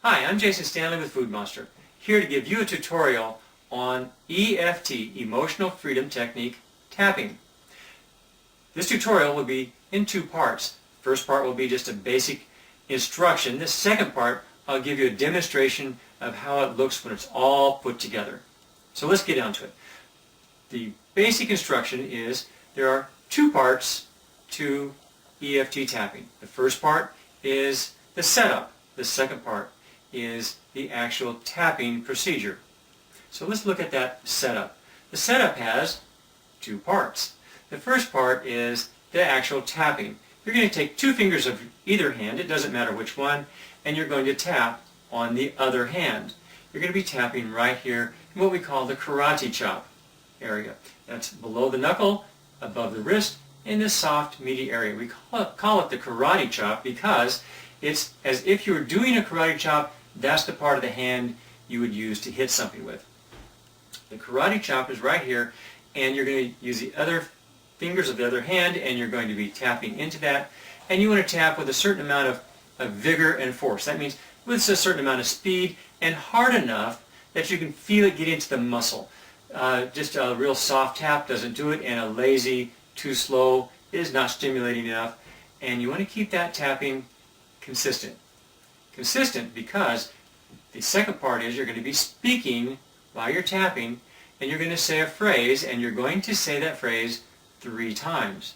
Hi, I'm Jason Stanley with Food Monster, here to give you a tutorial on EFT, Emotional Freedom Technique tapping. This tutorial will be in two parts. First part will be just a basic instruction. The second part, I'll give you a demonstration of how it looks when it's all put together. So let's get down to it. The basic instruction is there are two parts to EFT tapping. The first part is the setup. The second part is the actual tapping procedure. So let's look at that setup. The setup has two parts. The first part is the actual tapping. You're going to take two fingers of either hand, it doesn't matter which one, and you're going to tap on the other hand. You're going to be tapping right here in what we call the karate chop area. That's below the knuckle, above the wrist, in this soft, meaty area. We call it the karate chop because it's as if you were doing a karate chop. That's the part of the hand you would use to hit something with. The karate chop is right here, and you're going to use the other fingers of the other hand, and you're going to be tapping into that. And you want to tap with a certain amount of vigor and force. That means with a certain amount of speed and hard enough that you can feel it get into the muscle. Just a real soft tap doesn't do it, and a lazy, too slow is not stimulating enough. And you want to keep that tapping consistent. Consistent because the second part is you're going to be speaking while you're tapping, and you're going to say a phrase, and you're going to say that phrase 3 times.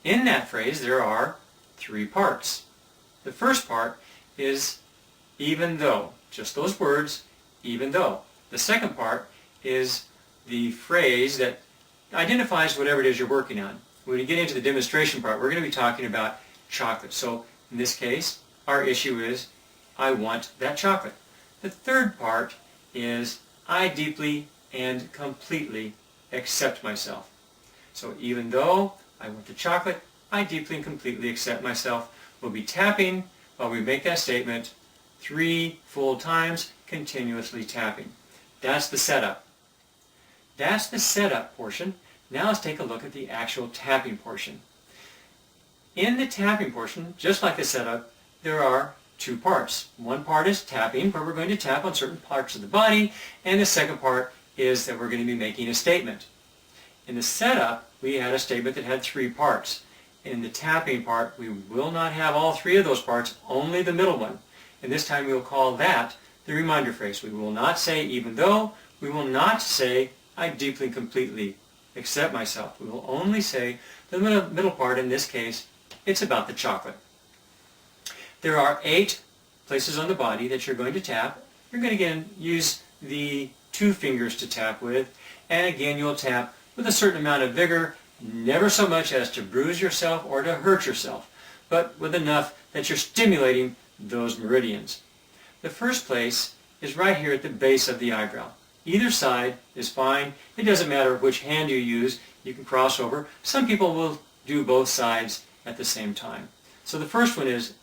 In that phrase there are 3 parts. The first part is even though, just those words, even though. The second part is the phrase that identifies whatever it is you're working on. When we get into the demonstration part, we're going to be talking about chocolate. So in this case, our issue is I want that chocolate. The third part is I deeply and completely accept myself. So even though I want the chocolate, I deeply and completely accept myself. We'll be tapping while we make that statement 3 full times, continuously tapping. That's the setup. That's the setup portion. Now let's take a look at the actual tapping portion. In the tapping portion, just like the setup, there are 2 parts. One part is tapping, where we're going to tap on certain parts of the body, and the second part is that we're going to be making a statement. In the setup, we had a statement that had 3 parts. In the tapping part, we will not have all 3 of those parts, only the middle one. And this time we will call that the reminder phrase. We will not say even though, we will not say I deeply and completely accept myself. We will only say the middle part. In this case, it's about the chocolate. There are 8 places on the body that you're going to tap. You're going to again use the 2 fingers to tap with, and again you'll tap with a certain amount of vigor, never so much as to bruise yourself or to hurt yourself, but with enough that you're stimulating those meridians. The first place is right here at the base of the eyebrow. Either side is fine. It doesn't matter which hand you use. You can cross over. Some people will do both sides at the same time. So the first one is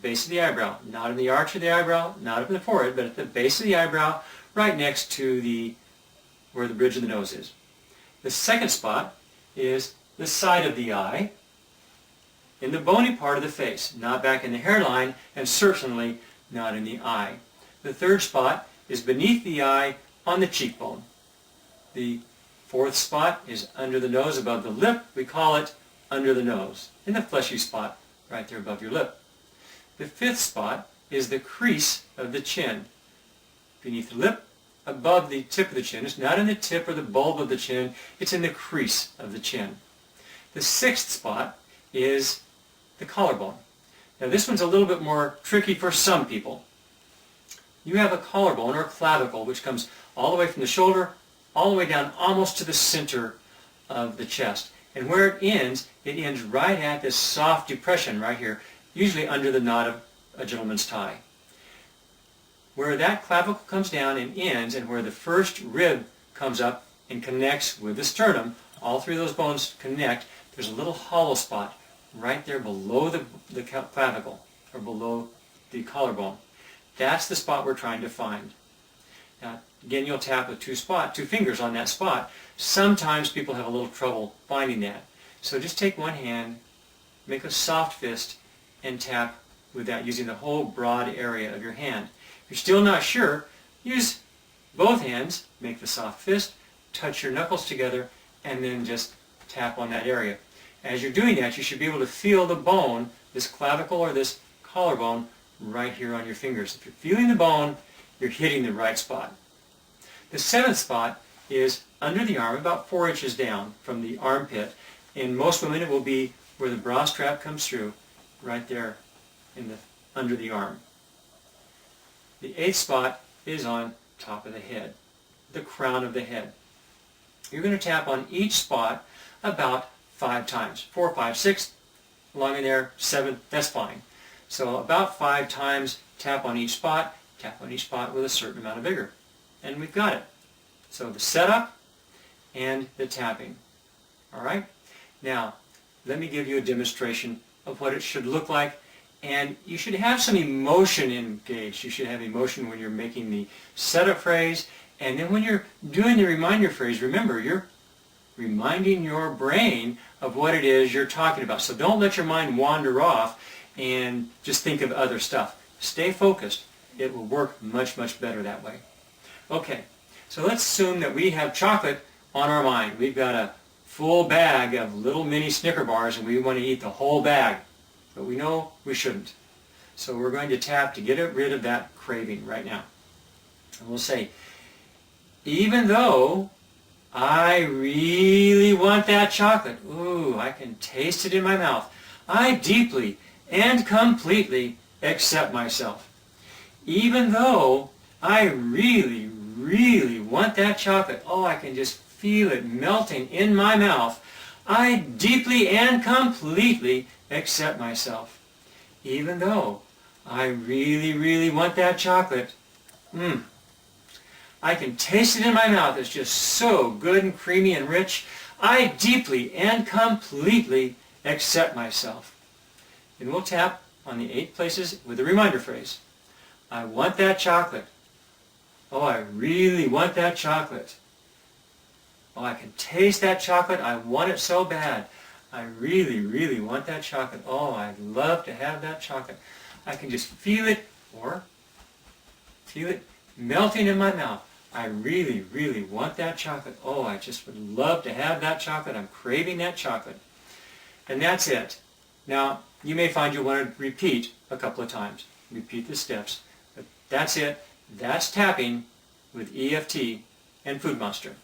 the base of the eyebrow, not in the arch of the eyebrow, not up in the forehead, but at the base of the eyebrow, right next to where the bridge of the nose is. The second spot is the side of the eye, in the bony part of the face, not back in the hairline, and certainly not in the eye. The third spot is beneath the eye on the cheekbone. The fourth spot is under the nose above the lip. We call it under the nose, in the fleshy spot right there above your lip. The fifth spot is the crease of the chin, beneath the lip, above the tip of the chin. It's not in the tip or the bulb of the chin, it's in the crease of the chin. The sixth spot is the collarbone. Now this one's a little bit more tricky for some people. You have a collarbone or clavicle which comes all the way from the shoulder all the way down almost to the center of the chest. And where it ends right at this soft depression right here, usually under the knot of a gentleman's tie. Where that clavicle comes down and ends, and where the first rib comes up and connects with the sternum, all 3 of those bones connect, there's a little hollow spot right there below the clavicle, or below the collarbone. That's the spot we're trying to find. Now, again, you'll tap with 2 fingers on that spot. Sometimes people have a little trouble finding that. So just take one hand, make a soft fist, and tap with that using the whole broad area of your hand. If you're still not sure, use both hands, make the soft fist, touch your knuckles together, and then just tap on that area. As you're doing that, you should be able to feel the bone, this clavicle or this collarbone, right here on your fingers. If you're feeling the bone, you're hitting the right spot. The seventh spot is under the arm, about 4 inches down from the armpit. In most women, it will be where the bra strap comes through, right there under the arm. The eighth spot is on top of the head, the crown of the head. You're going to tap on each spot about 5 times. 4, 5, 6, along in there, 7, that's fine. So about 5 times, tap on each spot with a certain amount of vigor. And we've got it. So the setup and the tapping. All right? Now, let me give you a demonstration of what it should look like. And you should have some emotion engaged. You should have emotion when you're making the setup phrase. And then when you're doing the reminder phrase, remember, you're reminding your brain of what it is you're talking about. So don't let your mind wander off and just think of other stuff. Stay focused. It will work much, much better that way. Okay, so let's assume that we have chocolate on our mind. We've got a full bag of little mini Snicker bars and we want to eat the whole bag. But we know we shouldn't. So we're going to tap to get rid of that craving right now. And we'll say, even though I really want that chocolate, ooh, I can taste it in my mouth, I deeply and completely accept myself. Even though I really, really want that chocolate, oh, I can just feel it melting in my mouth, I deeply and completely accept myself. Even though I really, really want that chocolate, I can taste it in my mouth. It's just so good and creamy and rich. I deeply and completely accept myself. And we'll tap on the 8 places with the reminder phrase. I want that chocolate. Oh, I really want that chocolate. Oh, I can taste that chocolate. I want it so bad. I really, really want that chocolate. Oh, I'd love to have that chocolate. I can just feel it, or feel it melting in my mouth. I really, really want that chocolate. Oh, I just would love to have that chocolate. I'm craving that chocolate. And that's it. Now, you may find you'll want to repeat a couple of times. Repeat the steps. But that's it. That's tapping with EFT and Food Monster.